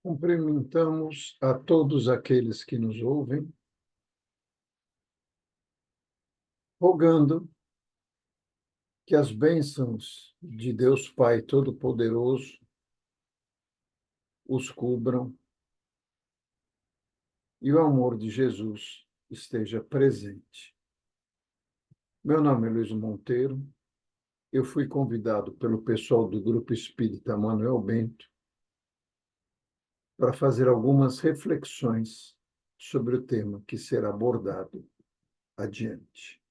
Cumprimentamos a todos aqueles que nos ouvem, rogando que as bênçãos de Deus Pai Todo-Poderoso os cubram e o amor de Jesus esteja presente. Meu nome é Luiz Monteiro, eu fui convidado pelo pessoal do Grupo Espírita Manuel Bento para fazer algumas reflexões sobre o tema que será abordado adiante.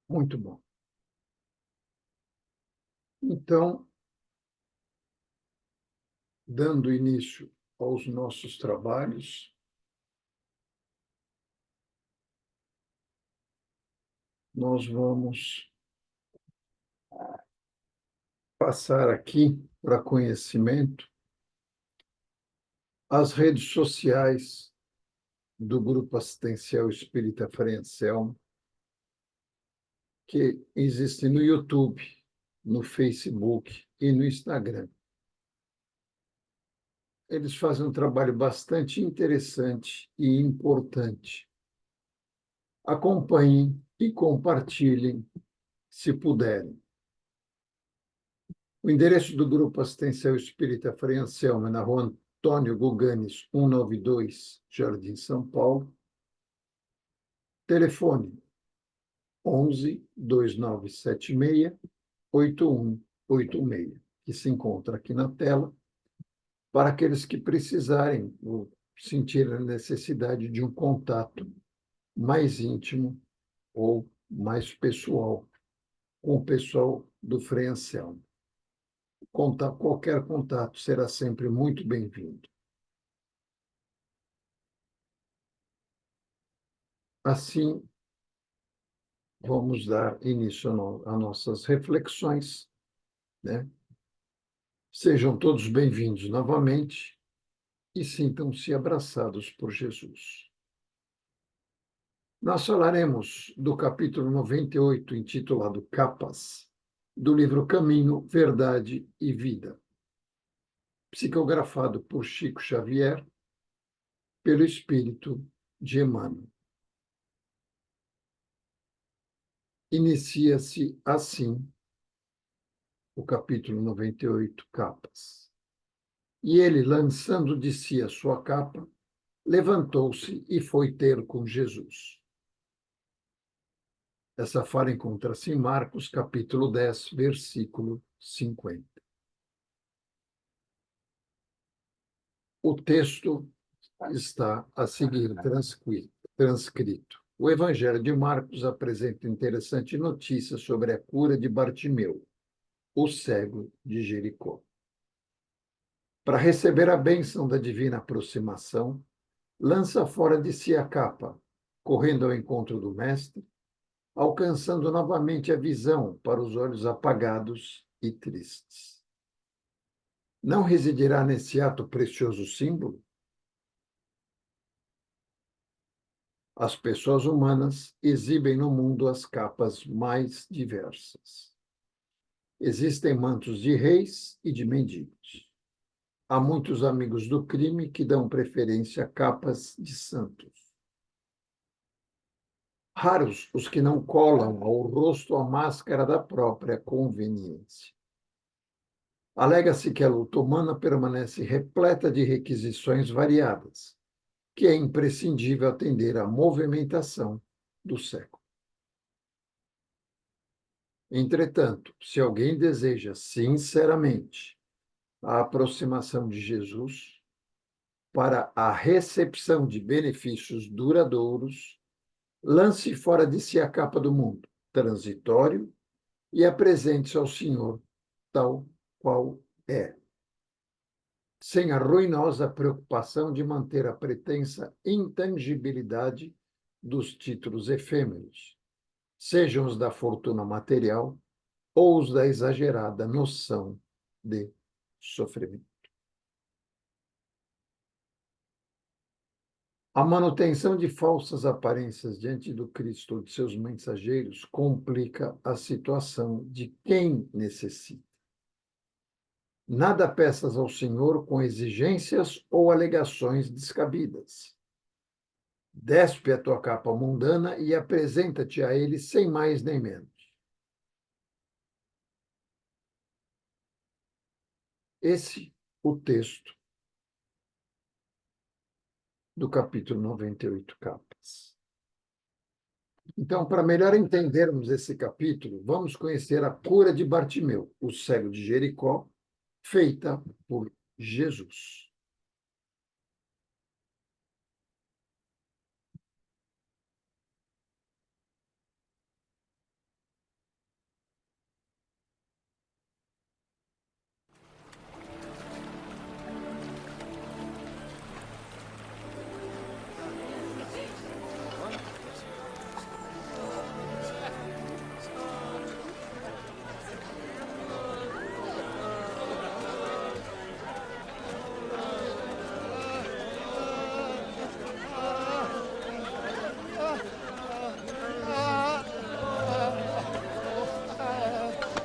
Muito bom. Então, dando início aos nossos trabalhos, nós vamos passar aqui para conhecimento as redes sociais do Grupo Assistencial Espírita Frei Anselmo, que existem no YouTube, no Facebook e no Instagram. Eles fazem um trabalho bastante interessante e importante. Acompanhem e compartilhem, se puderem. O endereço do Grupo Assistencial Espírita Frei Anselmo é na rua Antônio Guganes, 192, Jardim São Paulo. Telefone 11 2976 8186, que se encontra aqui na tela, para aqueles que precisarem ou sentir a necessidade de um contato mais íntimo ou mais pessoal com o pessoal do Frei Anselmo. Qualquer contato será sempre muito bem-vindo. Assim, vamos dar início a nossas reflexões, né? Sejam todos bem-vindos novamente e sintam-se abraçados por Jesus. Nós falaremos do capítulo 98, intitulado Capas, do livro Caminho, Verdade e Vida, psicografado por Chico Xavier, pelo Espírito de Emmanuel. Inicia-se assim o capítulo 98, Capas. E ele, lançando de si a sua capa, levantou-se e foi ter com Jesus. Essa fala encontra-se em Marcos, capítulo 10, versículo 50. O texto está a seguir transcrito. O Evangelho de Marcos apresenta interessante notícia sobre a cura de Bartimeu, o cego de Jericó. Para receber a bênção da divina aproximação, lança fora de si a capa, correndo ao encontro do Mestre, alcançando novamente a visão para os olhos apagados e tristes. Não residirá nesse ato precioso símbolo? As pessoas humanas exibem no mundo as capas mais diversas. Existem mantos de reis e de mendigos. Há muitos amigos do crime que dão preferência a capas de santos. Raros os que não colam ao rosto a máscara da própria conveniência. Alega-se que a luta humana permanece repleta de requisições variadas, que é imprescindível atender à movimentação do século. Entretanto, se alguém deseja sinceramente a aproximação de Jesus para a recepção de benefícios duradouros, lance fora de si a capa do mundo transitório e apresente-se ao Senhor tal qual é, sem a ruinosa preocupação de manter a pretensa intangibilidade dos títulos efêmeros, sejam os da fortuna material ou os da exagerada noção de sofrimento. A manutenção de falsas aparências diante do Cristo ou de seus mensageiros complica a situação de quem necessita. Nada peças ao Senhor com exigências ou alegações descabidas. Despe a tua capa mundana e apresenta-te a ele sem mais nem menos. Esse o texto do capítulo 98, capas. Então, para melhor entendermos esse capítulo, vamos conhecer a cura de Bartimeu, o cego de Jericó, feita por Jesus.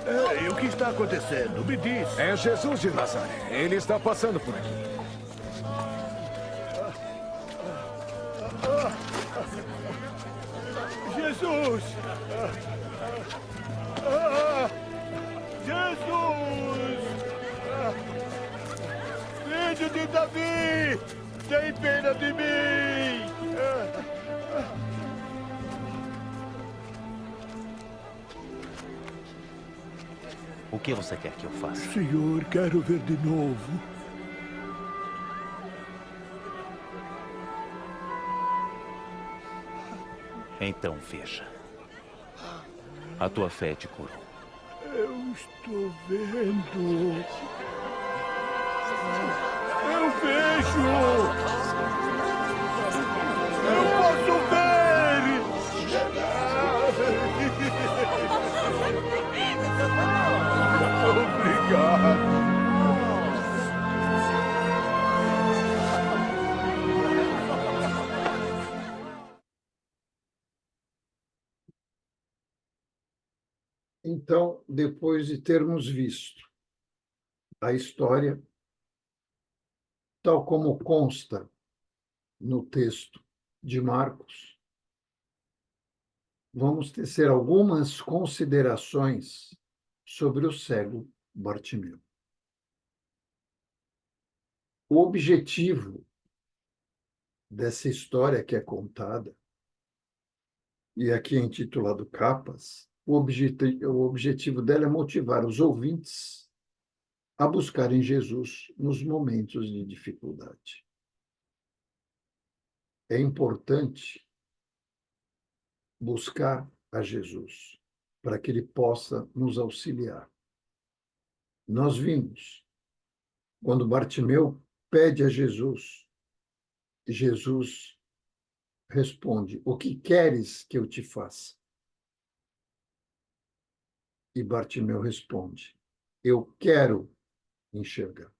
Ei, o que está acontecendo? Me diz. É Jesus de Nazaré. Ele está passando por aqui. Jesus! Jesus! Filho de Davi! Tem pena de mim! O que você quer que eu faça? Senhor, quero ver de novo. Então veja. A tua fé te curou. Eu estou vendo. Eu vejo! Eu posso ver! Obrigado! Então, depois de termos visto a história, tal como consta no texto de Marcos, vamos tecer algumas considerações sobre o cego Bartimeu. O objetivo dessa história que é contada, e aqui é intitulado Capas, o objetivo dela é motivar os ouvintes a buscarem Jesus nos momentos de dificuldade. É importante buscar a Jesus para que ele possa nos auxiliar. Nós vimos, quando Bartimeu pede a Jesus, Jesus responde: o que queres que eu te faça? E Bartimeu responde: eu quero enxergar.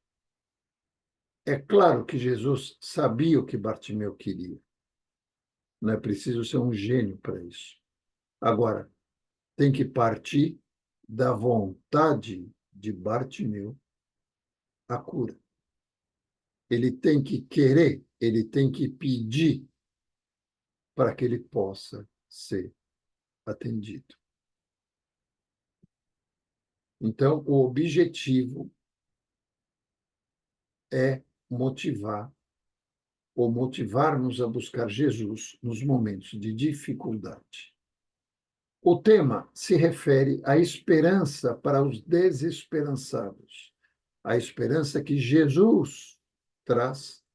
É claro que Jesus sabia o que Bartimeu queria. Não é preciso ser um gênio para isso. Agora, tem que partir da vontade de Bartimeu a cura. Ele tem que querer, ele tem que pedir para que ele possa ser atendido. Então, o objetivo é motivar ou motivar-nos a buscar Jesus nos momentos de dificuldade. O tema se refere à esperança para os desesperançados, a esperança que Jesus traz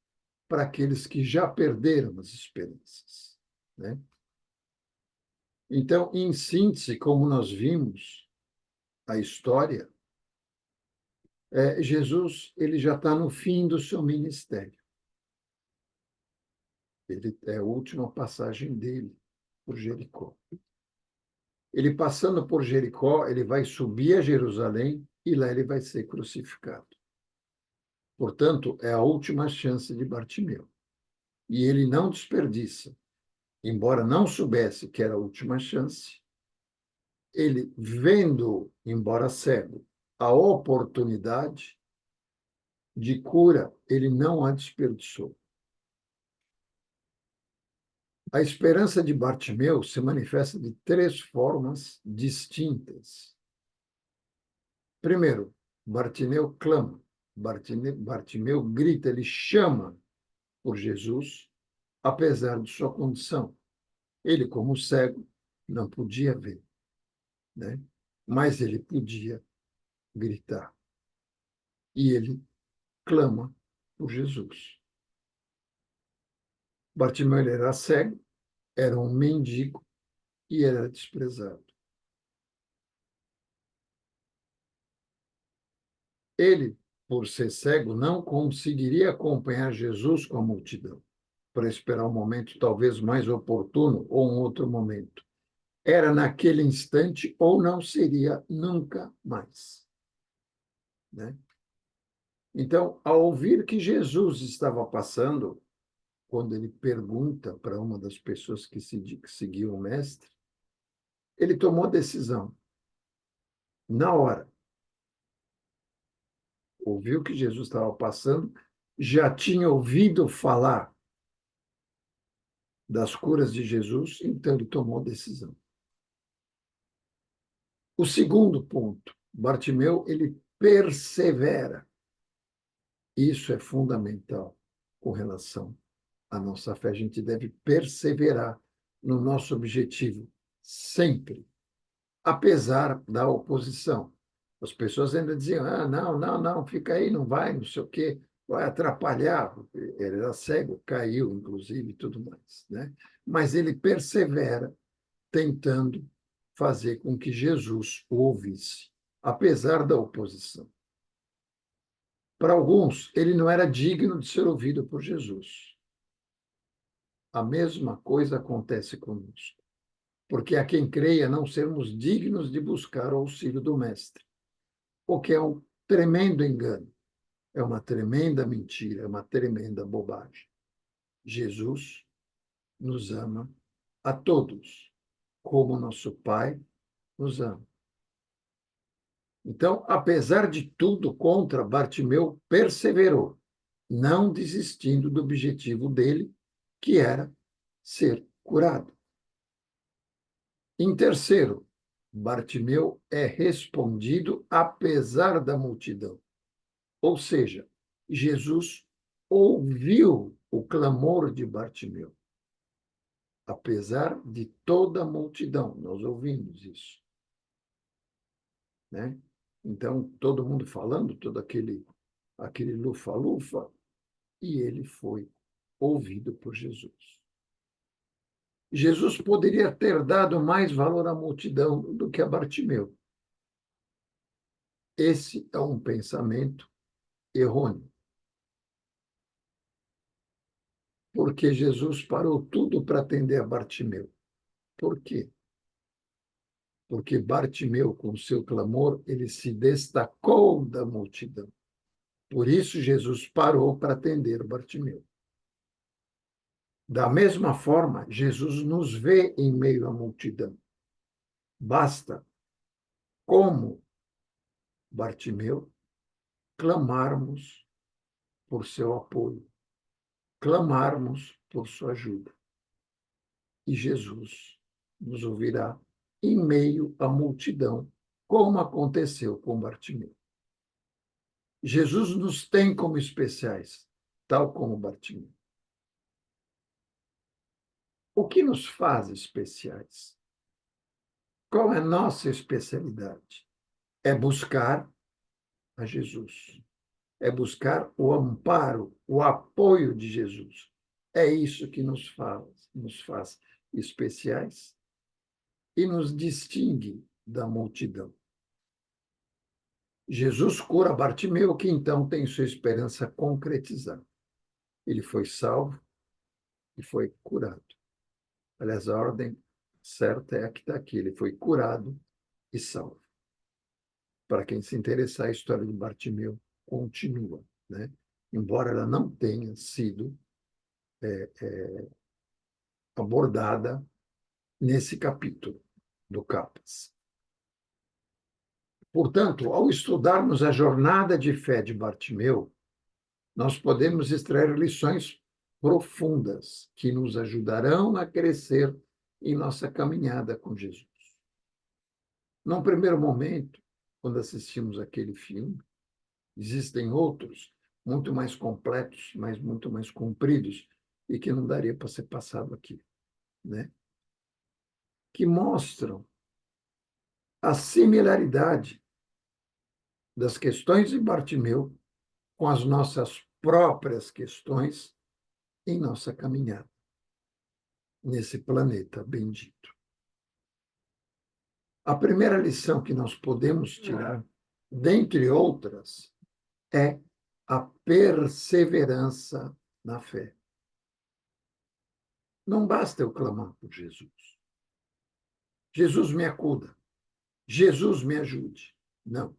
para aqueles que já perderam as esperanças, né? Então, em síntese, como nós vimos a história, Jesus ele já está no fim do seu ministério. Ele é a última passagem dele por Jericó. Ele passando por Jericó, ele vai subir a Jerusalém e lá ele vai ser crucificado. Portanto, é a última chance de Bartimeu. E ele não desperdiça. Embora não soubesse que era a última chance, ele, vendo, embora cego, a oportunidade de cura, ele não a desperdiçou. A esperança de Bartimeu se manifesta de 3 formas distintas. Primeiro, Bartimeu clama, Bartimeu grita, ele chama por Jesus, apesar de sua condição. Ele, como cego, não podia ver, né? Mas ele podia gritar. E ele clama por Jesus. Bartimeu era cego, era um mendigo e era desprezado. Ele, por ser cego, não conseguiria acompanhar Jesus com a multidão, para esperar um momento talvez mais oportuno ou um outro momento. Era naquele instante ou não seria nunca mais, né? Então, ao ouvir que Jesus estava passando, quando ele pergunta para uma das pessoas que seguiam o mestre, ele tomou decisão. Na hora, ouviu que Jesus estava passando, já tinha ouvido falar das curas de Jesus, então ele tomou decisão. O segundo ponto, Bartimeu, ele persevera. Isso é fundamental com relação à nossa fé. A gente deve perseverar no nosso objetivo, sempre, apesar da oposição. As pessoas ainda diziam, não, fica aí, não vai, não sei o quê, vai atrapalhar. Ele era cego, caiu, inclusive, e tudo mais, né? Mas ele persevera tentando fazer com que Jesus o ouvisse, apesar da oposição. Para alguns, ele não era digno de ser ouvido por Jesus. A mesma coisa acontece conosco, porque a quem creia não sermos dignos de buscar o auxílio do Mestre, o que é um tremendo engano, é uma tremenda mentira, é uma tremenda bobagem. Jesus nos ama a todos, como nosso Pai nos ama. Então, apesar de tudo contra, Bartimeu perseverou, não desistindo do objetivo dele, que era ser curado. Em terceiro, Bartimeu é respondido apesar da multidão. Ou seja, Jesus ouviu o clamor de Bartimeu, apesar de toda a multidão. Nós ouvimos isso, né? Então, todo mundo falando, todo aquele lufa-lufa, e ele foi ouvido por Jesus. Jesus poderia ter dado mais valor à multidão do que a Bartimeu. Esse é um pensamento errôneo. Porque Jesus parou tudo para atender a Bartimeu. Por quê? Porque Bartimeu, com seu clamor, ele se destacou da multidão. Por isso, Jesus parou para atender Bartimeu. Da mesma forma, Jesus nos vê em meio à multidão. Basta, como Bartimeu, clamarmos por seu apoio, clamarmos por sua ajuda. E Jesus nos ouvirá em meio à multidão, como aconteceu com Bartimeu. Jesus nos tem como especiais, tal como Bartimeu. O que nos faz especiais? Qual é a nossa especialidade? É buscar a Jesus. É buscar o amparo, o apoio de Jesus. É isso que nos faz especiais e nos distingue da multidão. Jesus cura Bartimeu, que então tem sua esperança concretizada. Ele foi salvo e foi curado. Aliás, a ordem certa é a que está aqui. Ele foi curado e salvo. Para quem se interessar, a história de Bartimeu continua, né? Embora ela não tenha sido abordada nesse capítulo do Capas. Portanto, ao estudarmos a jornada de fé de Bartimeu, nós podemos extrair lições profundas que nos ajudarão a crescer em nossa caminhada com Jesus. Num primeiro momento, quando assistimos aquele filme, existem outros muito mais completos, mas muito mais compridos, e que não daria para ser passado aqui, né? Que mostram a similaridade das questões de Bartimeu com as nossas próprias questões em nossa caminhada nesse planeta bendito. A primeira lição que nós podemos tirar, dentre outras, é a perseverança na fé. Não basta eu clamar por Jesus. Jesus me acuda. Jesus me ajude. Não.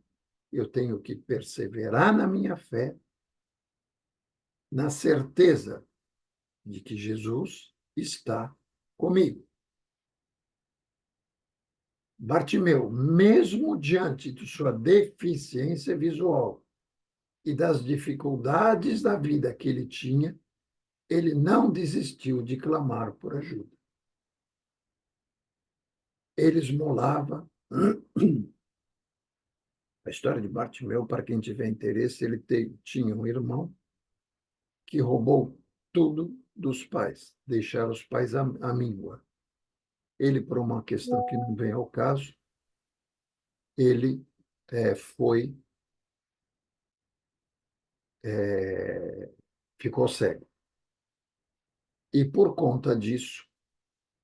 Eu tenho que perseverar na minha fé, na certeza de que Jesus está comigo. Bartimeu, mesmo diante de sua deficiência visual e das dificuldades da vida que ele tinha, ele não desistiu de clamar por ajuda. Ele esmolava. A história de Bartimeu, para quem tiver interesse, ele tinha um irmão que roubou tudo dos pais, deixaram os pais à míngua. Ele, por uma questão que não vem ao caso, ele ficou cego. E por conta disso,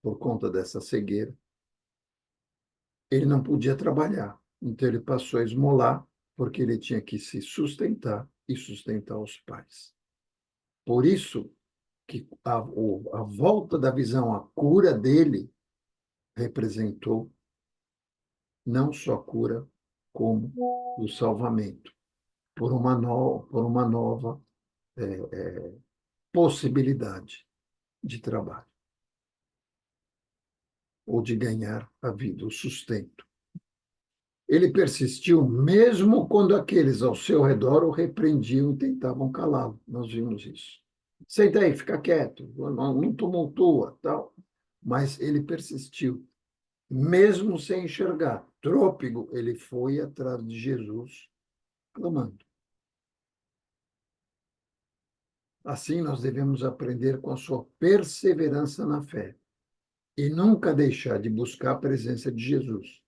por conta dessa cegueira, ele não podia trabalhar. Então ele passou a esmolar, porque ele tinha que se sustentar e sustentar os pais. Por isso que a volta da visão, a cura dele, representou não só cura, como o salvamento, por uma nova possibilidade de trabalho, ou de ganhar a vida, o sustento. Ele persistiu mesmo quando aqueles ao seu redor o repreendiam e tentavam calá-lo. Nós vimos isso. Senta aí, fica quieto, não tumultua, tal. Mas ele persistiu, mesmo sem enxergar. Trôpego, ele foi atrás de Jesus, clamando. Assim, nós devemos aprender com a sua perseverança na fé e nunca deixar de buscar a presença de Jesus,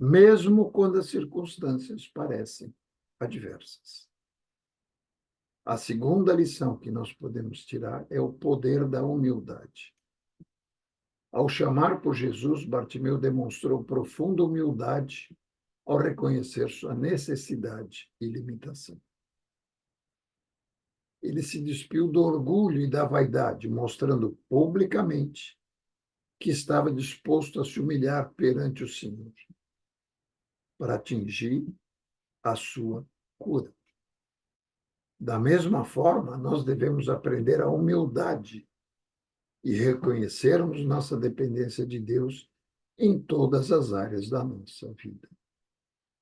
mesmo quando as circunstâncias parecem adversas. A segunda lição que nós podemos tirar é o poder da humildade. Ao chamar por Jesus, Bartimeu demonstrou profunda humildade ao reconhecer sua necessidade e limitação. Ele se despiu do orgulho e da vaidade, mostrando publicamente que estava disposto a se humilhar perante o Senhor para atingir a sua cura. Da mesma forma, nós devemos aprender a humildade e reconhecermos nossa dependência de Deus em todas as áreas da nossa vida.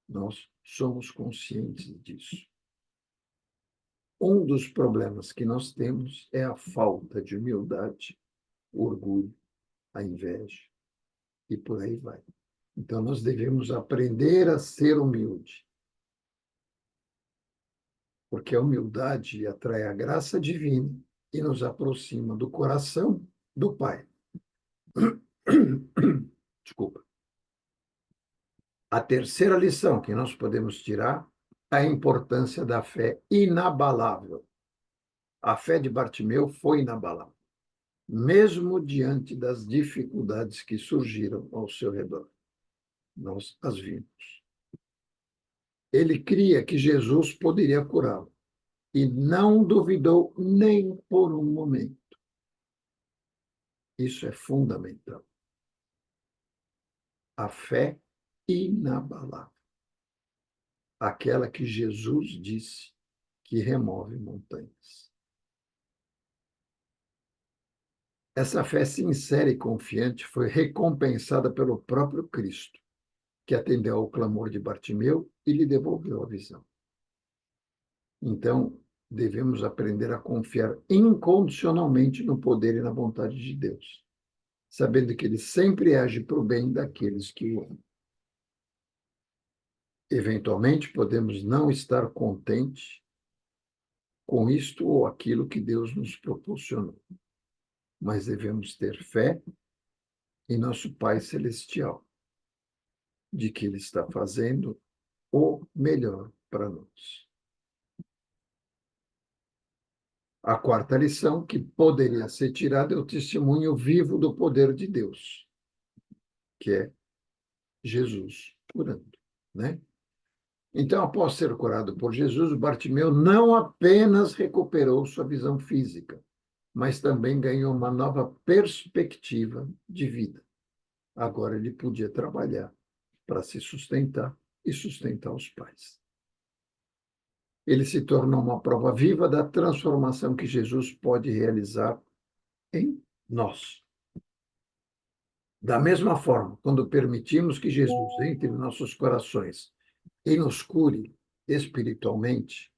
Nós somos conscientes disso. Um dos problemas que nós temos é a falta de humildade, o orgulho, a inveja, e por aí vai. Então, nós devemos aprender a ser humilde, porque a humildade atrai a graça divina e nos aproxima do coração do Pai. Desculpa. A terceira lição que nós podemos tirar é a importância da fé inabalável. A fé de Bartimeu foi inabalável, mesmo diante das dificuldades que surgiram ao seu redor. Nós as vimos. Ele cria que Jesus poderia curá-lo e não duvidou nem por um momento. Isso é fundamental. A fé inabalável. Aquela que Jesus disse que remove montanhas. Essa fé sincera e confiante foi recompensada pelo próprio Cristo, que atendeu ao clamor de Bartimeu e lhe devolveu a visão. Então, devemos aprender a confiar incondicionalmente no poder e na vontade de Deus, sabendo que ele sempre age para o bem daqueles que o amam. Eventualmente, podemos não estar contentes com isto ou aquilo que Deus nos proporcionou, mas devemos ter fé em nosso Pai Celestial, de que Ele está fazendo o melhor para nós. A quarta lição que poderia ser tirada é o testemunho vivo do poder de Deus, que é Jesus curando, né? Então, após ser curado por Jesus, Bartimeu não apenas recuperou sua visão física, mas também ganhou uma nova perspectiva de vida. Agora ele podia trabalhar para se sustentar e sustentar os pais. Ele se tornou uma prova viva da transformação que Jesus pode realizar em nós. Da mesma forma, quando permitimos que Jesus entre em nossos corações e nos cure espiritualmente,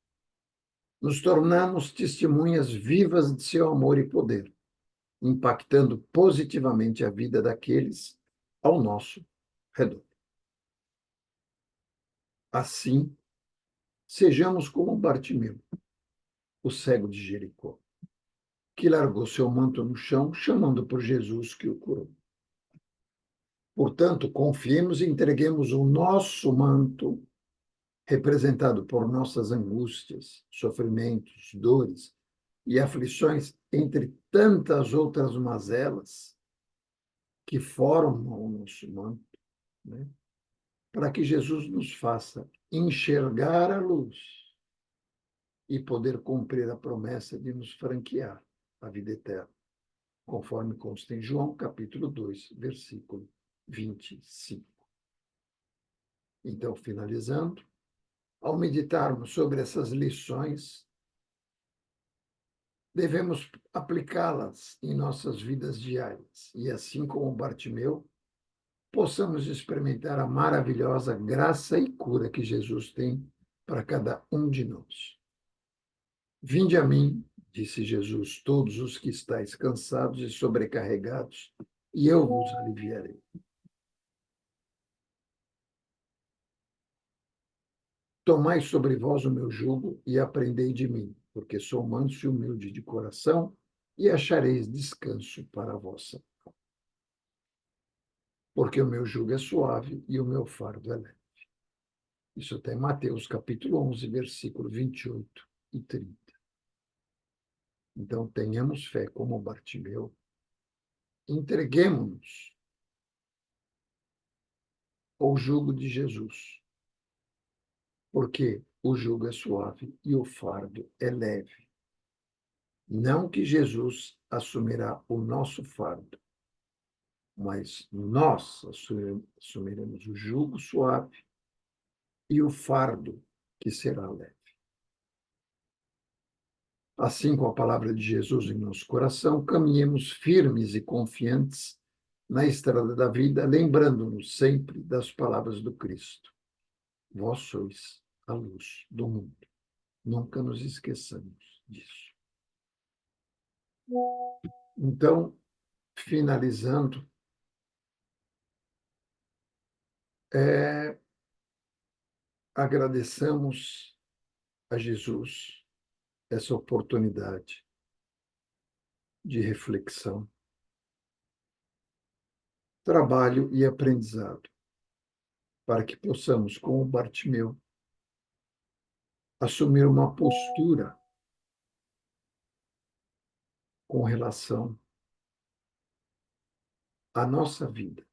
nos tornamos testemunhas vivas de seu amor e poder, impactando positivamente a vida daqueles ao nosso redor. Assim, sejamos como Bartimeu, o cego de Jericó, que largou seu manto no chão, chamando por Jesus que o curou. Portanto, confiemos e entreguemos o nosso manto, representado por nossas angústias, sofrimentos, dores e aflições, entre tantas outras mazelas que formam o nosso manto, né? Para que Jesus nos faça enxergar a luz e poder cumprir a promessa de nos franquear a vida eterna, conforme consta em João, capítulo 2, versículo 25. Então, finalizando, ao meditarmos sobre essas lições, devemos aplicá-las em nossas vidas diárias e, assim como Bartimeu, possamos experimentar a maravilhosa graça e cura que Jesus tem para cada um de nós. Vinde a mim, disse Jesus, todos os que estáis cansados e sobrecarregados, e eu vos aliviarei. Tomai sobre vós o meu jugo e aprendei de mim, porque sou manso e humilde de coração, e achareis descanso para a vossa alma. Porque o meu jugo é suave e o meu fardo é leve. Isso está em Mateus, capítulo 11, versículo 28 e 30. Então, tenhamos fé como Bartimeu. Entreguemo-nos ao jugo de Jesus, porque o jugo é suave e o fardo é leve. Não que Jesus assumirá o nosso fardo, mas nós assumiremos o jugo suave e o fardo que será leve. Assim, com a palavra de Jesus em nosso coração, caminhemos firmes e confiantes na estrada da vida, lembrando-nos sempre das palavras do Cristo. Vós sois a luz do mundo. Nunca nos esqueçamos disso. Então, finalizando, agradeçamos a Jesus essa oportunidade de reflexão, trabalho e aprendizado, para que possamos, como Bartimeu, assumir uma postura com relação à nossa vida,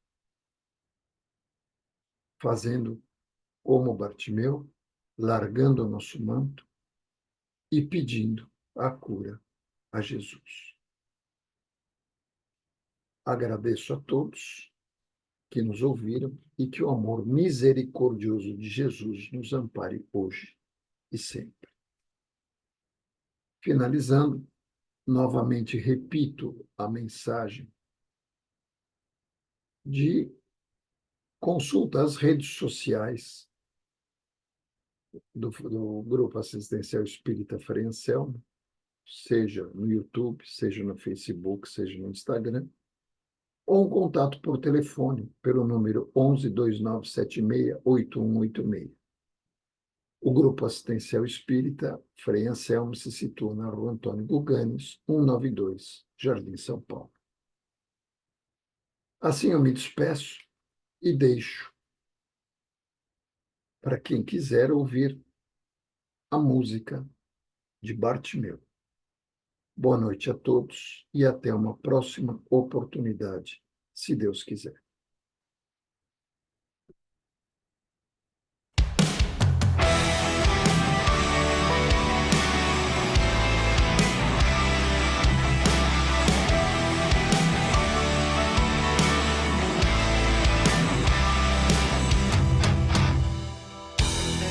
fazendo como Bartimeu, largando o nosso manto e pedindo a cura a Jesus. Agradeço a todos que nos ouviram e que o amor misericordioso de Jesus nos ampare hoje e sempre. Finalizando, novamente repito a mensagem de consulta às redes sociais do Grupo Assistencial Espírita Frei Anselmo, seja no YouTube, seja no Facebook, seja no Instagram, ou um contato por telefone pelo número 11 2976 8186. O Grupo Assistencial Espírita Frei Anselmo se situa na Rua Antônio Guganes, 192, Jardim São Paulo. Assim eu me despeço e deixo para quem quiser ouvir a música de Bartimeu. Boa noite a todos e até uma próxima oportunidade, se Deus quiser.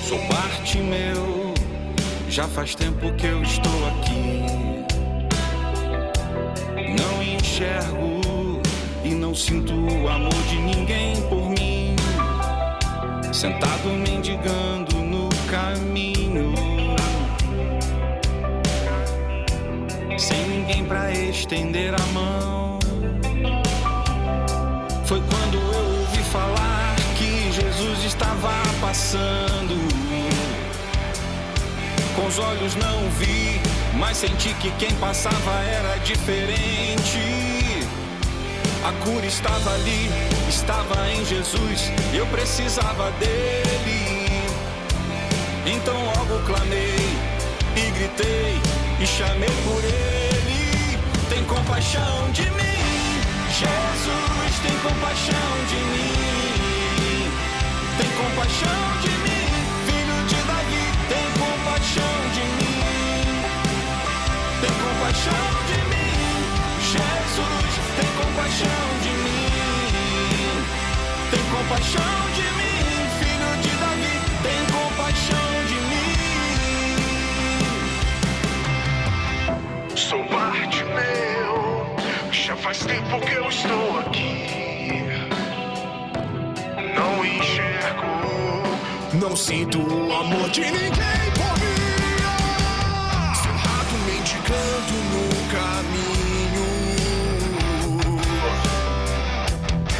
Sou Bartimeu, já faz tempo que eu estou aqui. Não enxergo e não sinto o amor de ninguém por mim. Sentado mendigando no caminho, sem ninguém pra estender a mão. Foi quando eu ouvi falar que Jesus estava passando. Com os olhos não vi, mas senti que quem passava era diferente. A cura estava ali, estava em Jesus, eu precisava dele. Então logo clamei e gritei e chamei por ele. Tem compaixão de mim, Jesus tem compaixão de mim. Tem compaixão de mim, filho de Davi, tem compaixão de mim. Tem compaixão de mim, Jesus tem compaixão de mim. Tem compaixão de mim, filho de Davi, tem compaixão de mim. Sou Bartimeu, já faz tempo que eu estou aqui. Não enxergo, não sinto o amor de ninguém por mim. Sentado mendigando no caminho,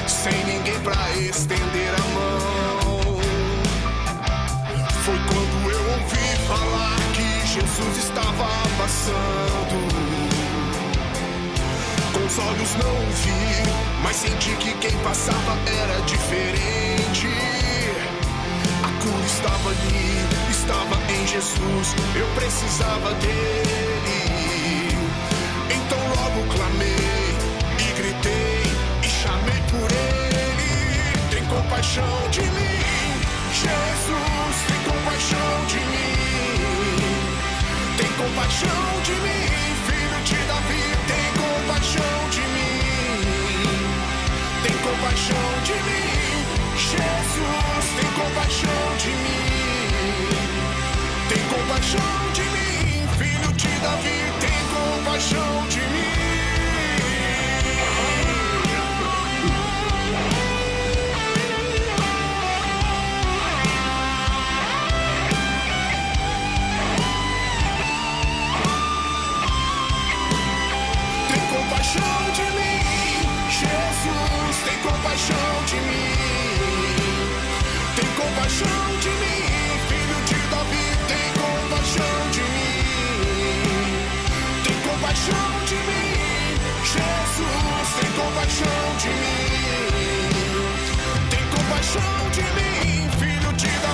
sem ninguém pra estender a mão. Foi quando eu ouvi falar que Jesus estava passando. Com os olhos não vi, mas senti que quem passava era diferente. A cura estava ali, estava em Jesus, eu precisava dele. Então logo clamei e gritei e chamei por ele. Tem compaixão de mim, Jesus tem compaixão de mim. Tem compaixão de mim, filho de Davi, tem compaixão de mim. Tem compaixão de mim, Jesus tem compaixão de mim. Tem compaixão de mim, filho de Davi. compaixão de mim, filho de Davi, tem compaixão de mim. Tem compaixão de mim, Jesus, tem compaixão de mim. Tem compaixão de mim, filho de Davi.